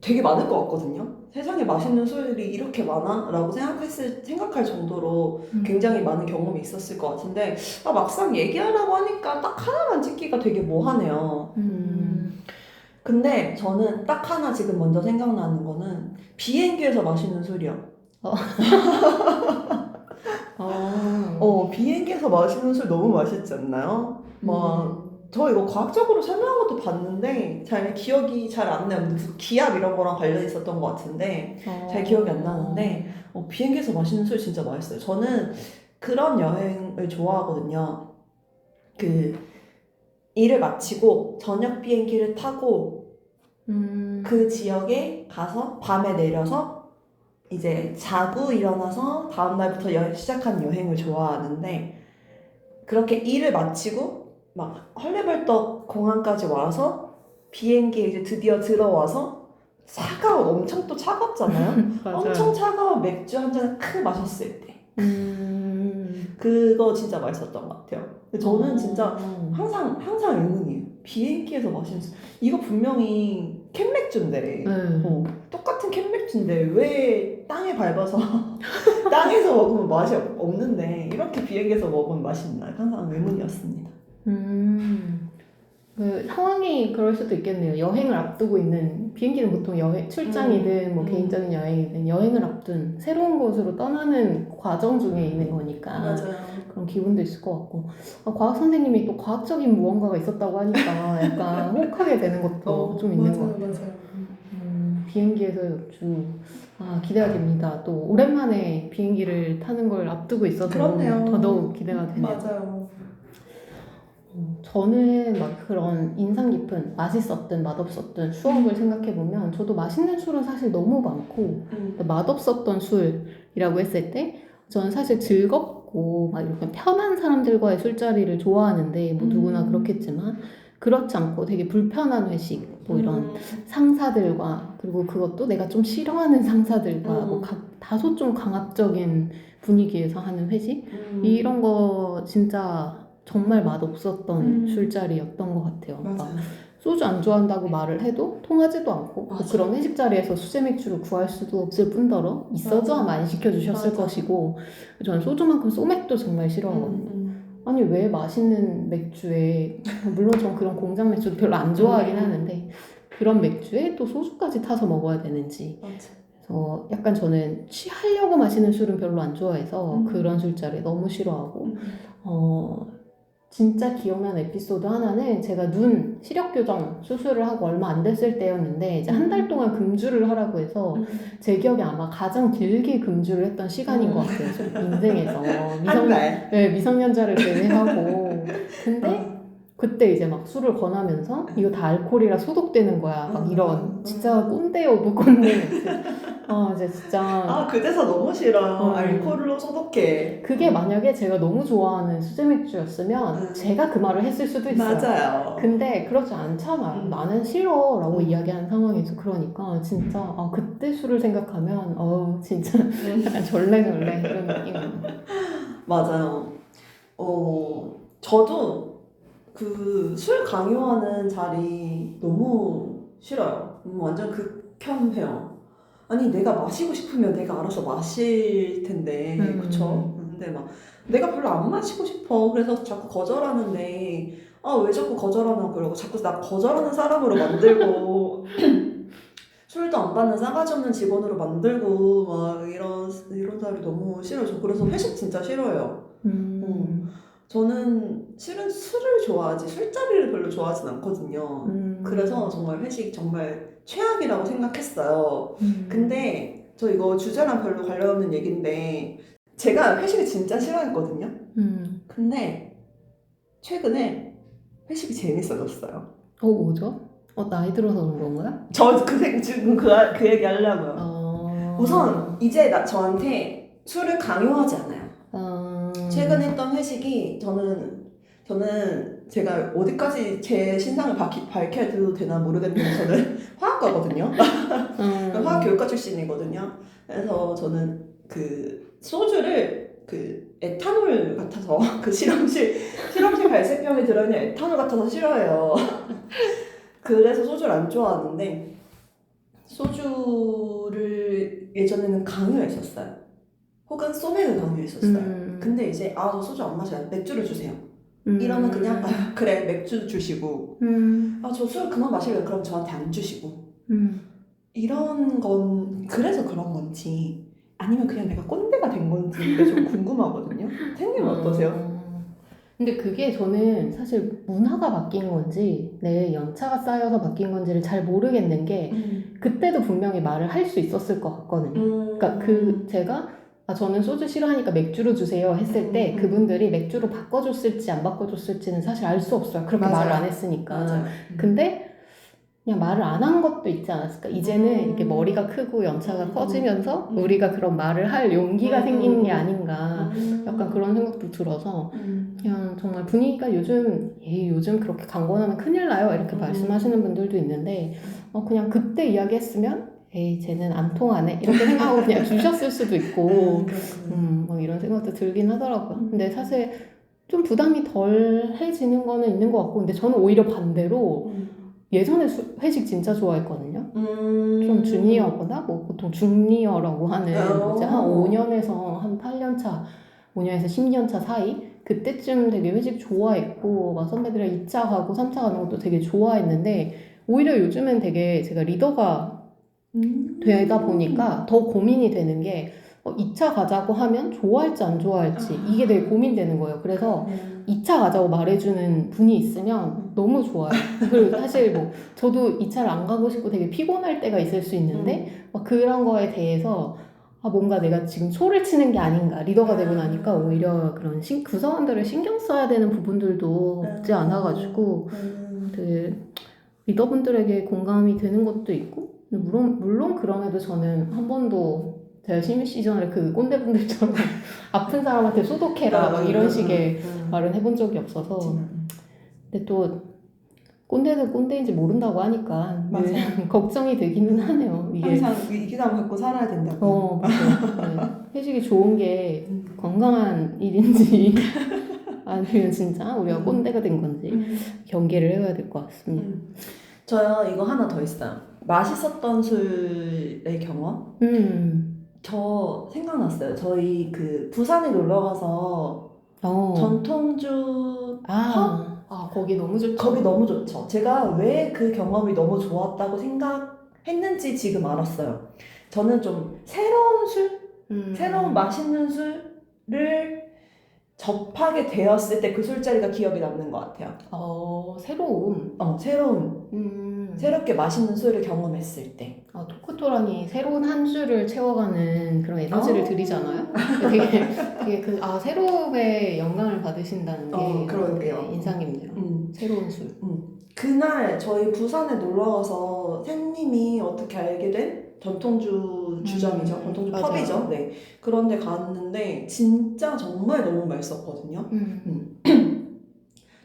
되게 많을 것 같거든요. 세상에 맛있는 술이 이렇게 많아? 라고 생각할 정도로 굉장히 많은 경험이 있었을 것 같은데 막상 얘기하라고 하니까 딱 하나만 찍기가 되게 뭐하네요. 근데 저는 딱 하나 지금 먼저 생각나는 거는 비행기에서 마시는 술이요. 비행기에서 마시는 술 너무 맛있지 않나요? 저 이거 과학적으로 설명한 것도 봤는데 잘 기억이 잘 안 나요. 무슨 기압 이런 거랑 관련 있었던 것 같은데 잘 기억이 안 나는데 비행기에서 마시는 술 진짜 맛있어요. 저는 그런 여행을 좋아하거든요. 일을 마치고 저녁 비행기를 타고 그 지역에 가서 밤에 내려서 이제 자고 일어나서 다음날부터 시작한 여행을 좋아하는데 그렇게 일을 마치고 막 헐레벌떡 공항까지 와서 비행기에 이제 드디어 들어와서 엄청 또 차갑잖아요. 엄청 차가운 맥주 한 잔을 크게 마셨을 때 그거 진짜 맛있었던 것 같아요. 근데 저는 진짜 항상 의문이에요. 비행기에서 마시는 술 이거 분명히 캔맥주 캔맥주인데 네. 똑같은 캔맥주인데 왜 땅에 밟아서 땅에서 먹으면 맛이 없는데 이렇게 비행기에서 먹으면 맛이 있나 항상 의문이었습니다. 그 상황이 그럴 수도 있겠네요. 여행을 앞두고 있는 비행기는 보통 여행 출장이든 뭐 개인적인 여행이든 여행을 앞둔 새로운 곳으로 떠나는 과정 중에 있는 거니까 맞아요. 그런 기분도 있을 것 같고 과학 선생님이 또 과학적인 무언가가 있었다고 하니까 약간 혹하게 되는 것도 좀 있는 것 같아요. 맞아요. 비행기에서 주 기대가 됩니다. 또 오랜만에 비행기를 타는 걸 앞두고 있어서 그렇네요. 더더욱 기대가 되네요. 맞아요. 저는 막 그런 인상 깊은 맛있었든 맛없었든 추억을 생각해보면 저도 맛있는 술은 사실 너무 많고 맛없었던 술이라고 했을 때 저는 사실 즐겁고 막 이렇게 편한 사람들과의 술자리를 좋아하는데 뭐 누구나 그렇겠지만 그렇지 않고 되게 불편한 회식 뭐 이런 상사들과 그리고 그것도 내가 좀 싫어하는 상사들과 뭐 다소 좀 강압적인 분위기에서 하는 회식 이런 거 진짜 정말 맛없었던 술자리였던 것 같아요. 막 소주 안 좋아한다고 말을 해도 통하지도 않고 뭐 그런 회식 자리에서 수제 맥주를 구할 수도 없을 뿐더러 있어도 아마 안 시켜주셨을 것이고 저는 소주만큼 소맥도 정말 싫어하거든요. 아니 왜 맛있는 맥주에 물론 전 그런 공장 맥주도 별로 안 좋아하긴 하는데 그런 맥주에 또 소주까지 타서 먹어야 되는지 그래서 약간 저는 취하려고 마시는 술은 별로 안 좋아해서 그런 술자리 너무 싫어하고 진짜 기억나는 에피소드 하나는 제가 눈 시력 교정 수술을 하고 얼마 안 됐을 때였는데 이제 한 달 동안 금주를 하라고 해서 제 기억에 아마 가장 길게 금주를 했던 시간인 것 같아요. 저 인생에서 미성년자를 제외하고 근데 그때 이제 막 술을 권하면서 이거 다 알코올이라 소독되는 거야 막 이런 진짜 꼰대 오브 꼰대 이제 진짜 그 대사 너무 싫어. 알코올로 소독해. 그게 만약에 제가 너무 좋아하는 수제 맥주였으면 제가 그 말을 했을 수도 있어요. 맞아요. 근데 그렇지 않잖아요. 나는 싫어 라고 이야기한 상황에서 그러니까 진짜 그때 술을 생각하면 진짜 약간 절레절레 이런 느낌이에요. 맞아요. 저도 그 술 강요하는 자리 너무 싫어요. 완전 극혐해요. 아니 내가 마시고 싶으면 내가 알아서 마실 텐데 그쵸? 근데 막 내가 별로 안 마시고 싶어 그래서 자꾸 거절하는데 왜 자꾸 거절하나 그러고 자꾸 나 거절하는 사람으로 만들고 술도 안 받는 싸가지 없는 직원으로 만들고 막 이런 자리 너무 싫어요. 저 그래서 회식 진짜 싫어요. 저는 실은 술을 좋아하지 술자리를 별로 좋아하진 않거든요. 그래서 정말 회식 정말 최악이라고 생각했어요. 근데 저 이거 주제랑 별로 관련 없는 얘기인데 제가 회식을 진짜 싫어했거든요. 근데 최근에 회식이 재밌어졌어요. 뭐죠? 나이 들어서 그런 건가요? 저 지금 그 얘기 하려고요. 우선 이제 저한테 술을 강요하지 않아요. 최근에 했던 회식이 저는 제가 어디까지 제 신상을 밝혀도 되나 모르겠는데 저는 화학과거든요. 화학 교육과 출신이거든요. 그래서 저는 그 소주를 그 에탄올 같아서 그 실험실 갈색병에 들어있는 에탄올 같아서 싫어해요. 그래서 소주를 안 좋아하는데 소주를 예전에는 강요했었어요. 혹은 소맥을 강요했었어요. 근데 이제 저 소주 안 마셔요. 맥주를 주세요. 이러면 그냥 그래 맥주 주시고 저 술 그만 마실래요. 그럼 저한테 안 주시고 이런 건 그래서 그런 건지 아니면 그냥 내가 꼰대가 된 건지 이게 좀 궁금하거든요. 선생님은 어떠세요? 근데 그게 저는 사실 문화가 바뀐 건지 내 연차가 쌓여서 바뀐 건지를 잘 모르겠는 게 그때도 분명히 말을 할 수 있었을 것 같거든요. 그러니까 제가 저는 소주 싫어하니까 맥주로 주세요 했을 때 그분들이 맥주로 바꿔줬을지 안 바꿔줬을지는 사실 알 수 없어요. 그렇게 말을 안 했으니까. 근데 그냥 말을 안 한 것도 있지 않았을까? 이제는 이렇게 머리가 크고 연차가 커지면서 우리가 그런 말을 할 용기가 생기는 게 아닌가 약간 그런 생각도 들어서 그냥 정말 분위기가 요즘 그렇게 강권하면 큰일 나요 이렇게 말씀하시는 분들도 있는데 그냥 그때 이야기했으면 쟤는 안 통하네 이렇게 생각하고 그냥 주셨을 수도 있고 뭐 이런 생각도 들긴 하더라고요. 근데 사실 좀 부담이 덜해지는 거는 있는 것 같고 근데 저는 오히려 반대로 예전에 회식 진짜 좋아했거든요. 좀 주니어거나 뭐 보통 중니어라고 하는 이제 한 5년에서 한 8년 차, 5년에서 10년 차 사이 그때쯤 되게 회식 좋아했고 막 선배들이랑 2차 가고 3차 가는 것도 되게 좋아했는데 오히려 요즘엔 되게 제가 리더가 되다 보니까 더 고민이 되는 게 2차 가자고 하면 좋아할지 안 좋아할지 이게 되게 고민되는 거예요. 그래서 2차 가자고 말해주는 분이 있으면 너무 좋아요. 그리고 사실 뭐 저도 2차를 안 가고 싶고 되게 피곤할 때가 있을 수 있는데 막 그런 거에 대해서 뭔가 내가 지금 소를 치는 게 아닌가 리더가 되고 나니까 오히려 그런 구성원들을 신경 써야 되는 부분들도 없지 않아가지고 되게 리더분들에게 공감이 되는 것도 있고 물론 그럼에도 저는 한 번도 제가 신입 시절에 그 꼰대분들처럼 아픈 사람한테 소독해라 막 이런 식의 말은 해본 적이 없어서 근데 또 꼰대는 꼰대인지 모른다고 하니까 걱정이 되기는 하네요. 이게 항상 위기감 갖고 살아야 된다고. 맞아요. 네. 회식이 좋은 게 건강한 일인지 아니면 진짜 우리가 꼰대가 된 건지 경계를 해봐야 될 것 같습니다. 저요 이거 하나 더 있어요. 맛있었던 술의 경험? 저 생각났어요. 저희 그 부산에 놀러 가서 전통주 펍? 거기 너무 좋죠. 거기 너무 좋죠. 제가 왜 그 경험이 너무 좋았다고 생각했는지 지금 알았어요. 저는 좀 새로운 술? 새로운 맛있는 술을 접하게 되었을 때 그 술자리가 기억에 남는 것 같아요. 새롭게 맛있는 술을 경험했을 때. 토크토랑이 새로운 한 줄을 채워가는 그런 에너지를 드리잖아요. 되게 새로움에 영감을 받으신다는 게 그러게요. 인상 깊네요. 새로운 술. 그날 저희 부산에 놀러 가서 샘님이 어떻게 알게 된 전통주 주점이죠. 전통주 펍이죠. 네. 그런데 갔는데 진짜 정말 너무 맛있었거든요.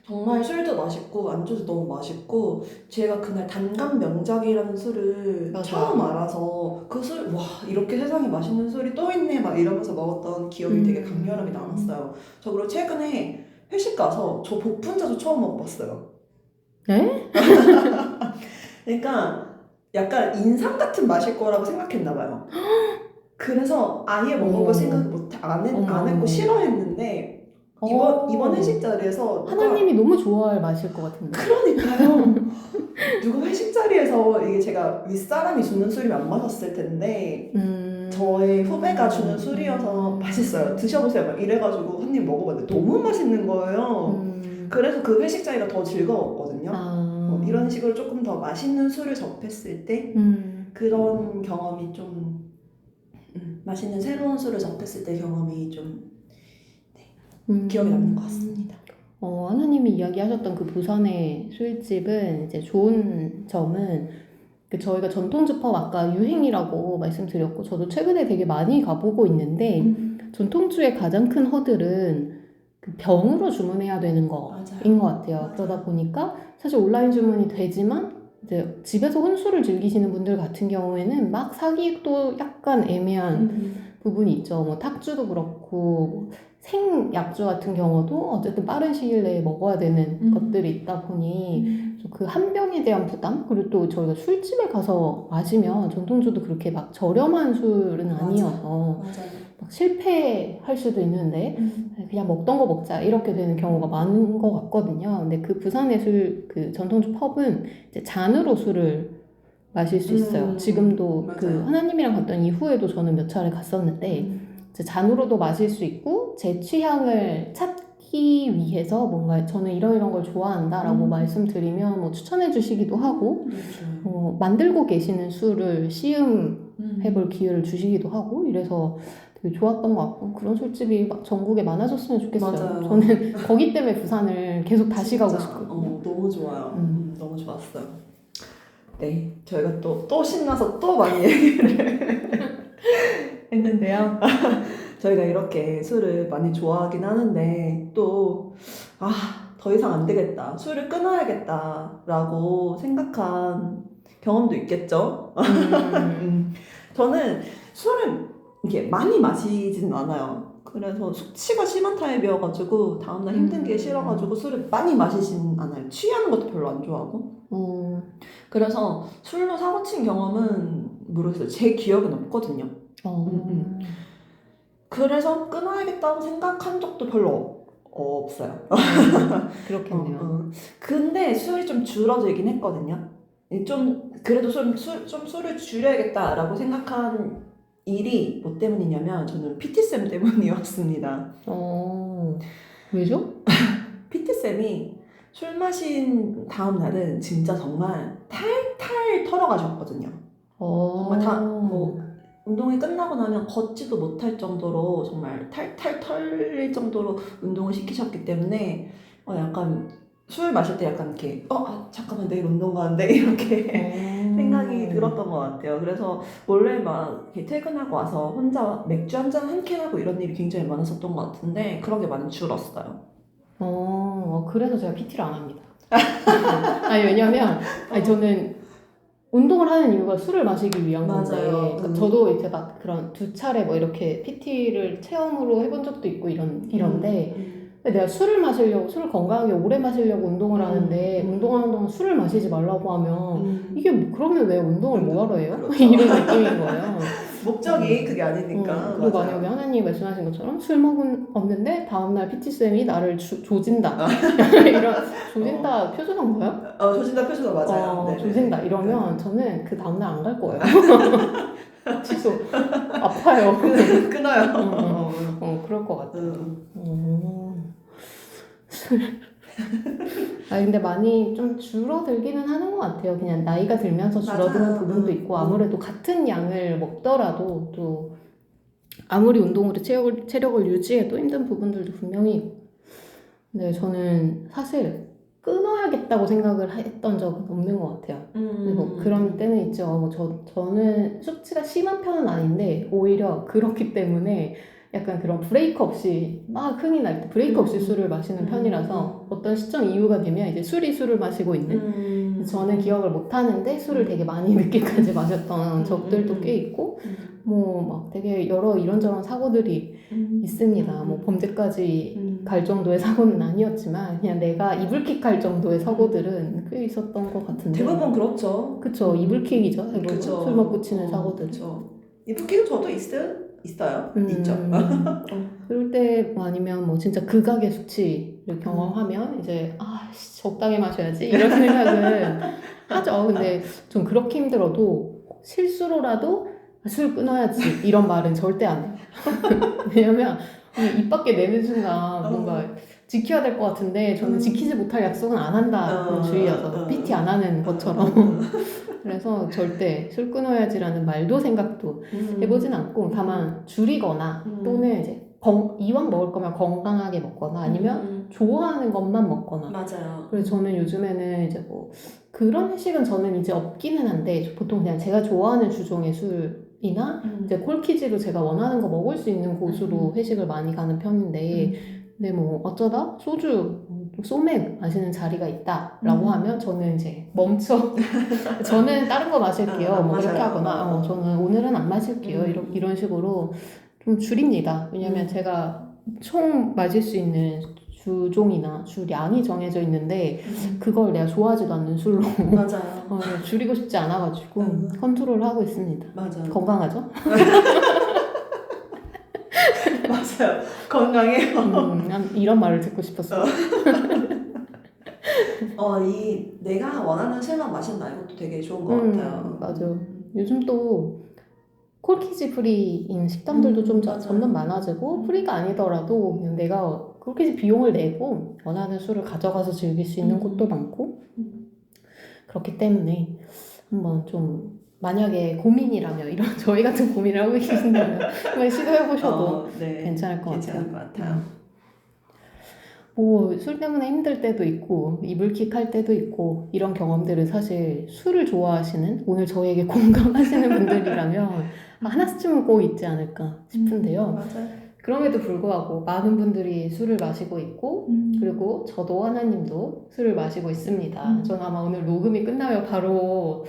정말 술도 맛있고 안주도 너무 맛있고 제가 그날 단감 명작이라는 술을 처음 알아서 그 술, 와 이렇게 세상에 맛있는 술이 또 있네 막 이러면서 먹었던 기억이 되게 강렬하게 남았어요. 저 그리고 최근에 회식 가서 저 복분자도 처음 먹어봤어요. 네? 그러니까 약간 인삼 같은 맛일 거라고 생각했나 봐요. 그래서 아예 먹어볼 생각을 안 했고 싫어했는데 이번 회식 자리에서 하나님이 너무 좋아할 맛일 것 같은데. 그러니까요. 누가 회식 자리에서 이게 제가 윗사람이 주는 술이면 안 마셨을 텐데 저의 후배가 주는 술이어서 맛있어요. 드셔보세요. 막 이래가지고 한 입 먹어봤는데 너무 맛있는 거예요. 그래서 그 회식 자리가 더 즐거웠거든요. 이런 식으로 조금 더 맛있는 술을 접했을 때 그런 경험이 좀 맛있는 새로운 술을 접했을 때 경험이 좀 기억에 남는 것 같습니다. 하나님이 이야기하셨던 그 부산의 술집은 이제 좋은 점은 저희가 전통주 펍 아까 유행이라고 말씀드렸고 저도 최근에 되게 많이 가보고 있는데 전통주의 가장 큰 허들은 그 병으로 주문해야 되는 거인 것 같아요. 맞아요. 그러다 보니까 사실 온라인 주문이 되지만 이제 집에서 혼술을 즐기시는 분들 같은 경우에는 막 사기도 약간 애매한 부분이 있죠. 뭐 탁주도 그렇고 생약주 같은 경우도 어쨌든 빠른 시일 내에 먹어야 되는 것들이 있다 보니 그 한 병에 대한 부담 그리고 또 저희가 술집에 가서 마시면 전통주도 그렇게 막 저렴한 술은 아니어서 막 실패할 수도 있는데 그냥 먹던 거 먹자 이렇게 되는 경우가 많은 것 같거든요. 근데 그 부산의 그 전통주 펍은 이제 잔으로 술을 마실 수 있어요. 지금도 그 하나님이랑 갔던 이후에도 저는 몇 차례 갔었는데 이제 잔으로도 마실 수 있고 제 취향을 찾기 위해서 뭔가 저는 이런 걸 좋아한다라고 말씀드리면 뭐 추천해 주시기도 하고 만들고 계시는 술을 시음해볼 기회를 주시기도 하고 이래서 되게 좋았던 것 같고 그런 술집이 막 전국에 많아졌으면 좋겠어요. 맞아요. 저는 거기 때문에 부산을 계속 다시 가고 싶거든요. 너무 좋아요. 너무 좋았어요. 네, 저희가 또 신나서 또 많이 얘기를 했는데요. 저희가 이렇게 술을 많이 좋아하긴 하는데 더 이상 안 되겠다. 술을 끊어야겠다라고 생각한 경험도 있겠죠. 저는 술을 이렇게 많이 마시진 않아요. 그래서 숙취가 심한 타입이어가지고 다음날 힘든 게 싫어가지고 술을 많이 마시진 않아요. 취하는 것도 별로 안 좋아하고. 어, 그래서 술로 사고 친 경험은 모르겠어요. 제 기억은 없거든요. 어, 그래서 끊어야겠다고 생각한 적도 별로 없어요. 그렇겠네요. 근데 술이 좀 줄어들긴 했거든요. 좀 그래도 좀 술을 줄여야겠다라고 생각한 일이 뭐 때문이냐면 저는 PT쌤 때문이었습니다. 왜죠? PT쌤이 술 마신 다음 날은 진짜 정말 탈탈 털어가셨거든요. 정말 뭐 운동이 끝나고 나면 걷지도 못할 정도로 정말 탈탈 털릴 정도로 운동을 시키셨기 때문에 약간 술 마실 때 약간 이렇게 잠깐만 내일 운동 가는데 이렇게 생각이 들었던 것 같아요. 그래서 원래 막 이렇게 퇴근하고 와서 혼자 맥주 한 잔 한 캔 하고 이런 일이 굉장히 많았었던 것 같은데 그런 게 많이 줄었어요. 그래서 제가 PT를 안 합니다. 아니, 왜냐면, 아니, 저는 운동을 하는 이유가 술을 마시기 위한 건데, 맞아요. 저도 이제 막 그런 2차례 뭐 이렇게 PT를 체험으로 해본 적도 있고 이런데, 근데 내가 술을 마시려고, 술을 건강하게 오래 마시려고 운동을 하는데, 운동하는 동안 술을 마시지 말라고 하면, 이게 그러면 왜 운동을 뭐하러 해요? 그렇죠. 이런 느낌인 거예요. 목적이 그게 아니니까. 그리고 맞아요. 만약에 하나님이 말씀하신 것처럼 술 먹었는데 다음날 PT쌤이 나를 조진다. 이런, 조진다 표준어인 거예요? 조진다 표준어 맞아요. 네네네. 조진다 이러면 저는 그 다음날 안 갈 거예요. 취소. 아파요. 끊어요. 그럴 것 같아요. 근데 많이 좀 줄어들기는 하는 것 같아요. 그냥 나이가 들면서 줄어드는 맞아요. 부분도 있고, 아무래도 같은 양을 먹더라도 또 아무리 운동으로 체력을 유지해도 힘든 부분들도 분명히 있고. 근데 저는 사실 끊어야겠다고 생각을 했던 적은 없는 것 같아요. 그리고 그런 때는 있죠. 저는 숙취가 심한 편은 아닌데 오히려 그렇기 때문에 약간 그런 브레이크 없이 막 흥이 날 때 브레이크 없이 술을 마시는 편이라서 어떤 시점 이후가 되면 이제 술을 마시고 있는, 저는 기억을 못 하는데 술을 되게 많이 늦게까지 마셨던 적들도 꽤 있고, 뭐 막 되게 여러 이런저런 사고들이 있습니다. 뭐 범죄까지 갈 정도의 사고는 아니었지만 그냥 내가 이불킥할 정도의 사고들은 꽤 있었던 것 같은데. 대부분 그렇죠. 그쵸, 이불킥이죠. 대부분 그쵸. 술 먹고 치는 사고들. 그쵸. 이불킥은 저도 있어요. 있죠. 그럴 때 뭐 아니면 뭐 진짜 극악의 수치를 경험하면 이제 적당히 마셔야지 이런 생각은 하죠. 근데 좀 그렇게 힘들어도 실수로라도 술 끊어야지 이런 말은 절대 안 해요. 왜냐면 입 밖에 내는 순간 뭔가 지켜야 될 것 같은데 저는 지키지 못할 약속은 안 한다는 주의여서 PT 안 하는 것처럼. 그래서 절대 술 끊어야지라는 말도 생각도 해보진 않고, 다만 줄이거나 또는 이제 이왕 먹을 거면 건강하게 먹거나 아니면 좋아하는 것만 먹거나. 맞아요. 그래서 저는 요즘에는 이제 뭐 그런 회식은 저는 이제 없기는 한데 보통 그냥 제가 좋아하는 주종의 술이나 이제 콜키지로 제가 원하는 거 먹을 수 있는 곳으로 회식을 많이 가는 편인데, 근데 뭐 어쩌다 소주, 소맥 마시는 자리가 있다라고 하면 저는 이제 멈춰. 저는 다른 거 마실게요. 뭐 그렇게 하거나, 저는 오늘은 안 마실게요. 이런 식으로 좀 줄입니다. 왜냐면 제가 총 마실 수 있는 주종이나 주량이 정해져 있는데 그걸 내가 좋아하지도 않는 술로 맞아요. 줄이고 싶지 않아가지고 컨트롤하고 있습니다. 맞아요. 건강하죠? 맞아요. 건강해요. 이런 말을 듣고 싶었어요. 내가 원하는 술만 마신다 이것도 되게 좋은 것 같아요. 맞아. 요즘 또 콜키지 프리인 식당들도 좀 점점 많아지고, 프리가 아니더라도 그냥 내가 콜키지 비용을 내고 원하는 술을 가져가서 즐길 수 있는 곳도 많고, 그렇기 때문에 한번 좀 만약에 고민이라면, 이런 저희 같은 고민을 하고 계신다면 한번 시도해보셔도 괜찮을 것 같아요. 뭐 술 때문에 힘들 때도 있고 이불킥 할 때도 있고 이런 경험들을 사실 술을 좋아하시는, 오늘 저에게 공감하시는 분들이라면 하나쯤은 꼭 있지 않을까 싶은데요. 맞아요. 그럼에도 불구하고 많은 분들이 술을 마시고 있고, 그리고 저도 하나님도 술을 마시고 있습니다. 저는 아마 오늘 녹음이 끝나면 바로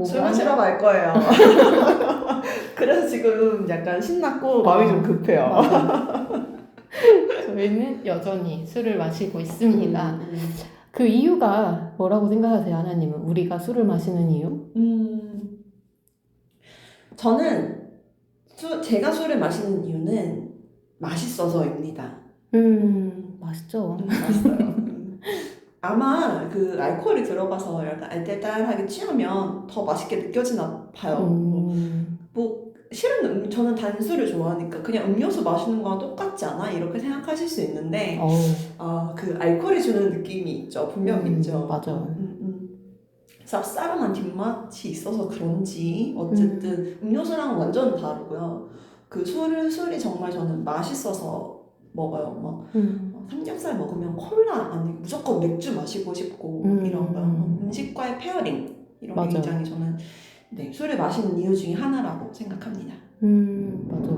술 마시러 갈 거예요. 그래서 지금 약간 신났고 마음이 좀 급해요. 저희는 여전히 술을 마시고 있습니다. 그 이유가 뭐라고 생각하세요, 하나님은? 우리가 술을 마시는 이유? 저는 제가 술을 마시는 이유는 맛있어서입니다. 맛있죠. 맛있어요. 아마 그 알코올이 들어가서 약간 알딸딸하게 취하면 더 맛있게 느껴지나 봐요. 뭐 실은 저는 단술을 좋아하니까 그냥 음료수 마시는 거랑 똑같지 않아? 이렇게 생각하실 수 있는데 그 알코올이 주는 느낌이 있죠. 분명히 있죠. 맞아요. 쌉싸름한 뒷맛이 있어서 그런지 어쨌든 음료수랑은 완전 다르고요. 그 술이 정말 저는 맛있어서 먹어요. 막 삼겹살 먹으면 콜라 아니 무조건 맥주 마시고 싶고 이런 거 음식과의 페어링 이런 게 맞아요. 굉장히 저는 네, 술을 마시는 이유 중에 하나라고 생각합니다. 맞아.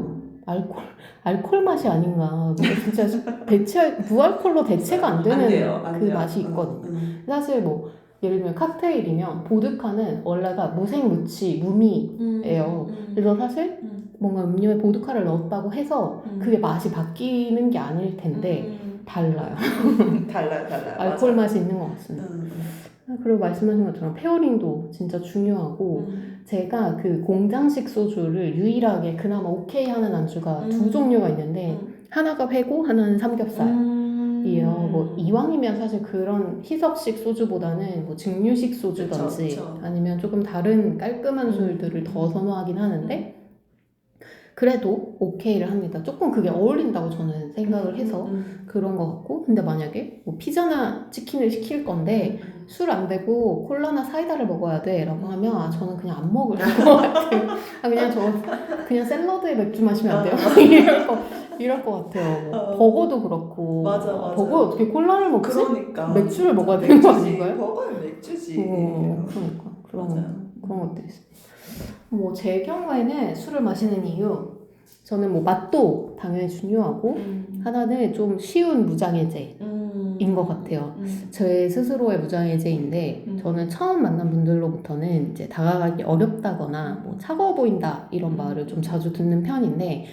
알코올 맛이 아닌가. 진짜 무알콜로 대체가 안 되는 안 그 돼요. 맛이 있거든요. 사실 뭐 예를 들면 칵테일이면 보드카는 원래가 무생무치 무미예요. 그래서 사실 뭔가 음료에 보드카를 넣었다고 해서 그게 맛이 바뀌는 게 아닐 텐데 달라요. 달라요. 알코올 맞아요. 맛이 있는 것 같습니다. 그리고 말씀하신 것처럼 페어링도 진짜 중요하고 제가 그 공장식 소주를 유일하게 그나마 오케이 하는 안주가 두 종류가 있는데 하나가 회고 하나는 삼겹살이에요. 뭐 이왕이면 사실 그런 희석식 소주보다는 뭐 증류식 소주든지 그쵸. 아니면 조금 다른 깔끔한 술들을 더 선호하긴 하는데 그래도 오케이를 합니다. 조금 그게 어울린다고 저는 생각을 해서 그런 것 같고 근데 만약에 뭐 피자나 치킨을 시킬 건데 술 안 되고 콜라나 사이다를 먹어야 돼 라고 하면 저는 그냥 안 먹을 것 같아요. 그냥 샐러드에 맥주 마시면 안 돼요? 이럴 것 같아요. 뭐 버거도 그렇고 맞아. 버거 어떻게 콜라를 먹지? 그러니까 맥주를 먹어야 되는 거 아닌가요? 버거는 맥주지. 그러니까 그런 것도 있어요. 뭐 제 경우에는 술을 마시는 이유 저는 뭐 맛도 당연히 중요하고 하나는 좀 쉬운 무장해제인 것 같아요. 제 스스로의 무장해제인데 저는 처음 만난 분들로부터는 이제 다가가기 어렵다거나 뭐 차가워 보인다 이런 말을 좀 자주 듣는 편인데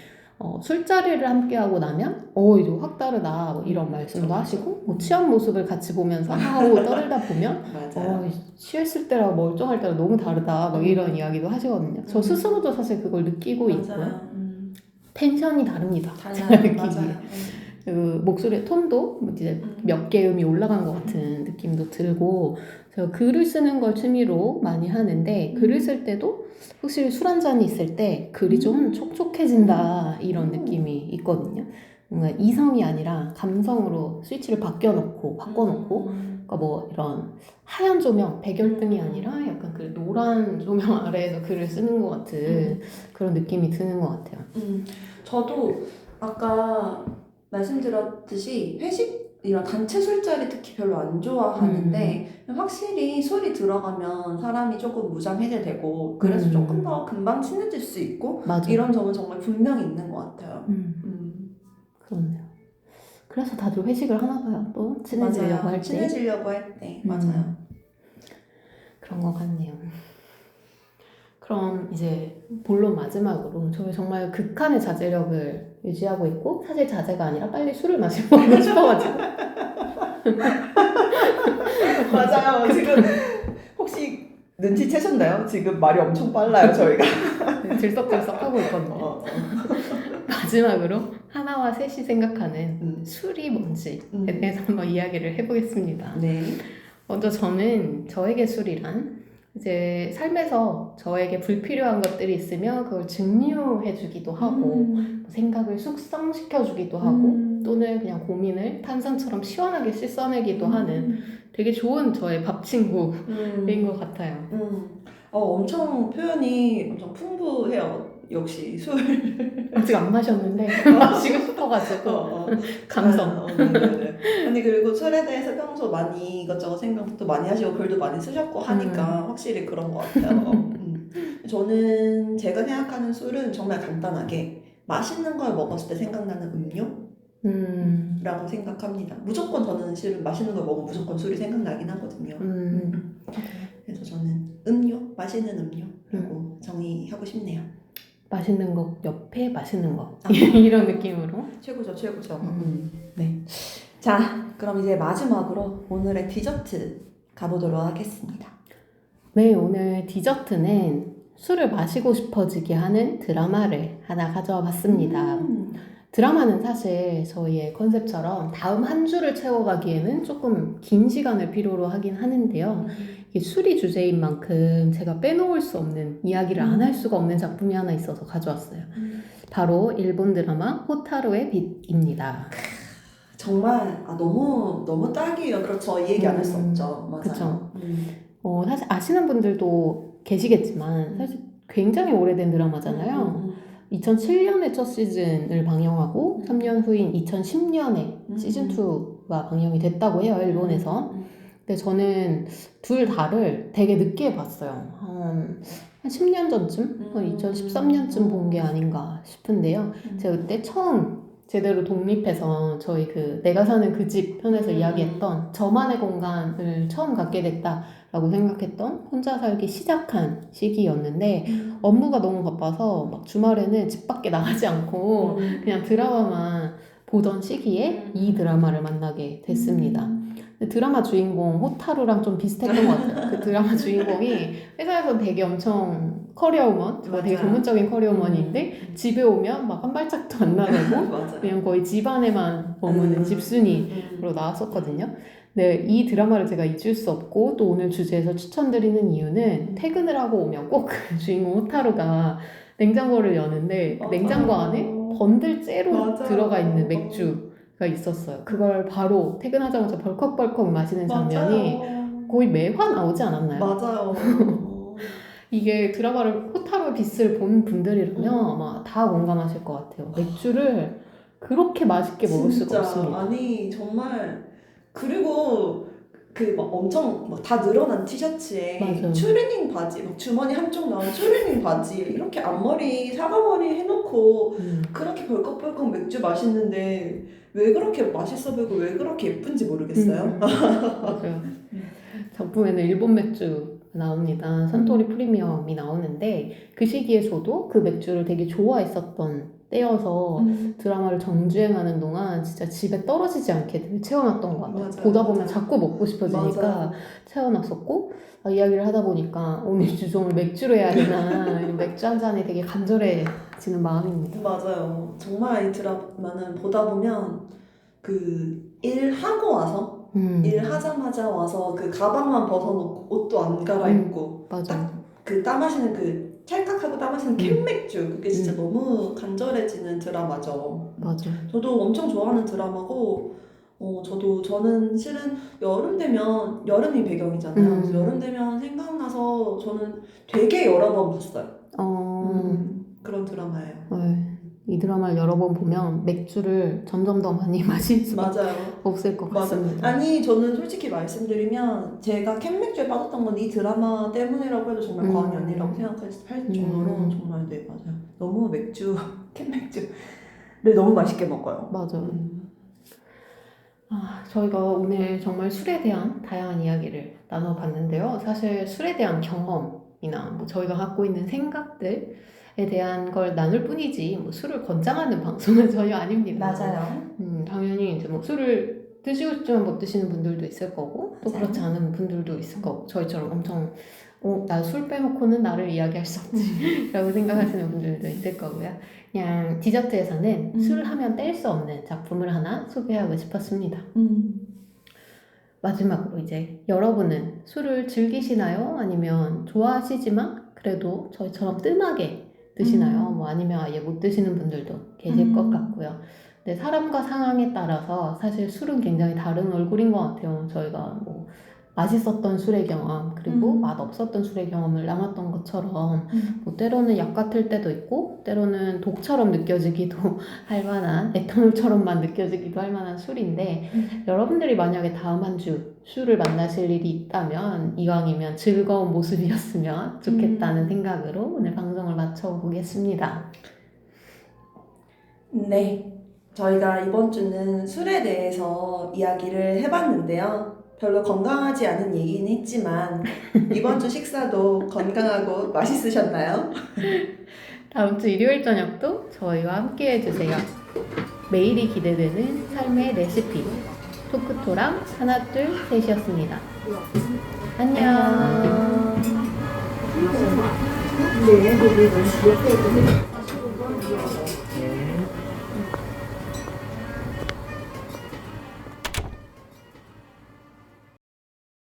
술자리를 함께 하고 나면 이제 확 다르다 뭐 이런 말씀도 하시고 뭐 취한 모습을 같이 보면서 하고 떠들다 보면 취했을 때랑 멀쩡할 때랑 너무 다르다 막 이런 이야기도 하시거든요. 저 스스로도 사실 그걸 느끼고 있고요. 텐션이 다릅니다. 제가 느끼기에. 그 목소리의 톤도 이제 몇 개음이 올라간 것 같은 느낌도 들고 제가 글을 쓰는 걸 취미로 많이 하는데 글을 쓸 때도 확실히 술 한 잔이 있을 때 글이 좀 촉촉해진다 이런 느낌이 있거든요. 뭔가 이성이 아니라 감성으로 스위치를 바꿔놓고 그러니까 뭐 이런 하얀 조명 백열등이 아니라 약간 그 노란 조명 아래에서 글을 쓰는 것 같은 그런 느낌이 드는 것 같아요. 저도 아까 말씀드렸듯이 회식 이런 단체 술자리 특히 별로 안 좋아하는데 확실히 술이 들어가면 사람이 조금 무장해제되고 그래서 조금 더 금방 친해질 수 있고 맞아. 이런 점은 정말 분명히 있는 것 같아요. 그렇네요. 그래서 다들 회식을 하나 봐요. 또 친해지려고 할 때. 친해지려고 할 때. 맞아요. 그런 것 같네요. 그럼 이제 본론 마지막으로 저희 정말 극한의 자제력을 유지하고 있고 사실 자제가 아니라 빨리 술을 마시고 싶어가지고 맞아요. 지금 혹시 눈치채셨나요? 지금 말이 엄청 빨라요 저희가. 들썩들썩 하고 있거든요. 마지막으로 하나와 셋이 생각하는 술이 뭔지에 대해서 한번 이야기를 해보겠습니다. 네. 먼저 저는 저에게 술이란 이제 삶에서 저에게 불필요한 것들이 있으면 그걸 증류해주기도 하고 생각을 숙성시켜주기도 하고 또는 그냥 고민을 탄산처럼 시원하게 씻어내기도 하는 되게 좋은 저의 밥 친구인 것 같아요. 엄청 표현이 엄청 풍부해요. 역시 술. 아직 안 마셨는데 마시고 싶어가지고 감성. 아니 그리고 술에 대해서 평소 많이 이것저것 생각도 많이 하시고 글도 많이 쓰셨고 하니까 확실히 그런 것 같아요. 저는 제가 생각하는 술은 정말 간단하게 맛있는 걸 먹었을 때 생각나는 음료라고 생각합니다. 무조건 저는 실은 맛있는 걸 먹으면 무조건 술이 생각나긴 하거든요. 그래서 저는 맛있는 음료라고 정의하고 싶네요. 맛있는 거 옆에 맛있는 거 이런 느낌으로 최고죠. 네. 자, 그럼 이제 마지막으로 오늘의 디저트 가보도록 하겠습니다. 네, 오늘 디저트는 술을 마시고 싶어지게 하는 드라마를 하나 가져와 봤습니다. 드라마는 사실 저희의 컨셉처럼 다음 한 주를 채워가기에는 조금 긴 시간을 필요로 하긴 하는데요. 이게 술이 주제인 만큼 제가 빼놓을 수 없는 이야기를 안 할 수가 없는 작품이 하나 있어서 가져왔어요. 바로 일본 드라마 호타루의 빛입니다. 정말 너무 딱이에요. 그렇죠. 이 얘기 안 할 수 없죠. 맞아요. 그쵸. 사실 아시는 분들도 계시겠지만 사실 굉장히 오래된 드라마잖아요. 2007년에 첫 시즌을 방영하고 3년 후인 2010년에 시즌2가 방영이 됐다고 해요, 일본에서. 근데 저는 둘 다를 되게 늦게 봤어요. 한 10년 전쯤? 한 2013년쯤 본 게 아닌가 싶은데요. 제가 그때 처음 제대로 독립해서 저희 내가 사는 그 집 편에서 이야기했던 저만의 공간을 처음 갖게 됐다라고 생각했던 혼자 살기 시작한 시기였는데 업무가 너무 바빠서 막 주말에는 집 밖에 나가지 않고 그냥 드라마만 보던 시기에 이 드라마를 만나게 됐습니다. 드라마 주인공 호타루랑 좀 비슷했던 것 같아요. 그 드라마 주인공이 회사에서 되게 엄청 커리어우먼, 되게 전문적인 커리어우먼인데 집에 오면 막 한 발짝도 안 나가고 그냥 거의 집 안에만 머무는 집순이로 나왔었거든요. 네, 이 드라마를 제가 잊을 수 없고 또 오늘 주제에서 추천드리는 이유는 퇴근을 하고 오면 꼭 그 주인공 호타루가 냉장고를 여는데 냉장고 안에 번들째로 들어가 있는 맥주가 있었어요. 그걸 바로 퇴근하자마자 벌컥벌컥 마시는 장면이 거의 매화 나오지 않았나요? 맞아요. 이게 드라마를 호타루의 빛을 본 분들이라면 아마 다 공감하실 것 같아요. 맥주를 그렇게 맛있게 먹을 수가 없습니다. 아니 정말 그리고 막 엄청 다 늘어난 티셔츠에 맞아요. 추리닝 바지, 막 주머니 한쪽 나온 추리닝 바지 이렇게 앞머리 사과머리 해놓고 그렇게 벌컥벌컥 맥주 마시는데 왜 그렇게 맛있어 보이고 왜 그렇게 예쁜지 모르겠어요. 맞아요. 작품에는 일본 맥주 나옵니다. 산토리 프리미엄이 나오는데 그 시기에 저도 그 맥주를 되게 좋아했었던 때여서 드라마를 정주행하는 동안 진짜 집에 떨어지지 않게 늘 채워놨던 것 같아요. 맞아요. 보다 보면 자꾸 먹고 싶어지니까 맞아요. 채워놨었고 이야기를 하다 보니까 오늘 주종을 맥주로 해야 되나 맥주 한 잔이 되게 간절해지는 마음입니다. 맞아요. 정말 이 드라마는 보다 보면 일하고 와서 일하자마자 와서 가방만 벗어놓고 옷도 안 갈아입고 맞아. 땀 마시는 찰칵하고 땀 마시는 캔맥주 그게 진짜 너무 간절해지는 드라마죠. 맞아. 저도 엄청 좋아하는 드라마고 저는 실은 여름이 배경이잖아요. 그래서 여름 되면 생각나서 저는 되게 여러 번 봤어요. 그런 드라마예요. 이 드라마를 여러 번 보면 맥주를 점점 더 많이 마실 수 없을 것 같습니다. 아니 저는 솔직히 말씀드리면 제가 캔맥주에 빠졌던 건 이 드라마 때문이라고 해도 정말 과언이 아니라고 생각할 정도로 정말 네 맞아요. 너무 캔맥주를 너무 맛있게 먹어요. 맞아요. 저희가 오늘 정말 술에 대한 다양한 이야기를 나눠봤는데요. 사실 술에 대한 경험이나 저희가 갖고 있는 생각들 에 대한 걸 나눌 뿐이지 술을 권장하는 방송은 전혀 아닙니다. 맞아요. 당연히 이제 술을 드시고 싶지만 못 드시는 분들도 있을 거고 또 그렇지 않은 분들도 있을 거고 저희처럼 엄청 나 술 빼놓고는 나를 이야기할 수 없지 라고 생각하시는 분들도 있을 거고요. 그냥 디저트에서는 술을 하면 뗄 수 없는 작품을 하나 소개하고 싶었습니다. 마지막으로 이제 여러분은 술을 즐기시나요? 아니면 좋아하시지만 그래도 저희처럼 뜸하게 드시나요? 아니면 아예 못 드시는 분들도 계실 것 같고요. 근데 사람과 상황에 따라서 사실 술은 굉장히 다른 얼굴인 것 같아요. 저희가 맛있었던 술의 경험 그리고 맛없었던 술의 경험을 나눴던 것처럼 때로는 약 같을 때도 있고 때로는 독처럼 느껴지기도 할 만한 에탄올처럼만 느껴지기도 할 만한 술인데 여러분들이 만약에 다음 한 주 술을 만나실 일이 있다면 이왕이면 즐거운 모습이었으면 좋겠다는 생각으로 오늘 방송을 마쳐보겠습니다. 네, 저희가 이번 주는 술에 대해서 이야기를 해봤는데요. 별로 건강하지 않은 얘기는 했지만 이번 주 식사도 건강하고 맛있으셨나요? 다음 주 일요일 저녁도 저희와 함께 해주세요. 매일이 기대되는 삶의 레시피 토크토랑 하나 둘 셋이었습니다. 안녕. 네, 네, 네, 네.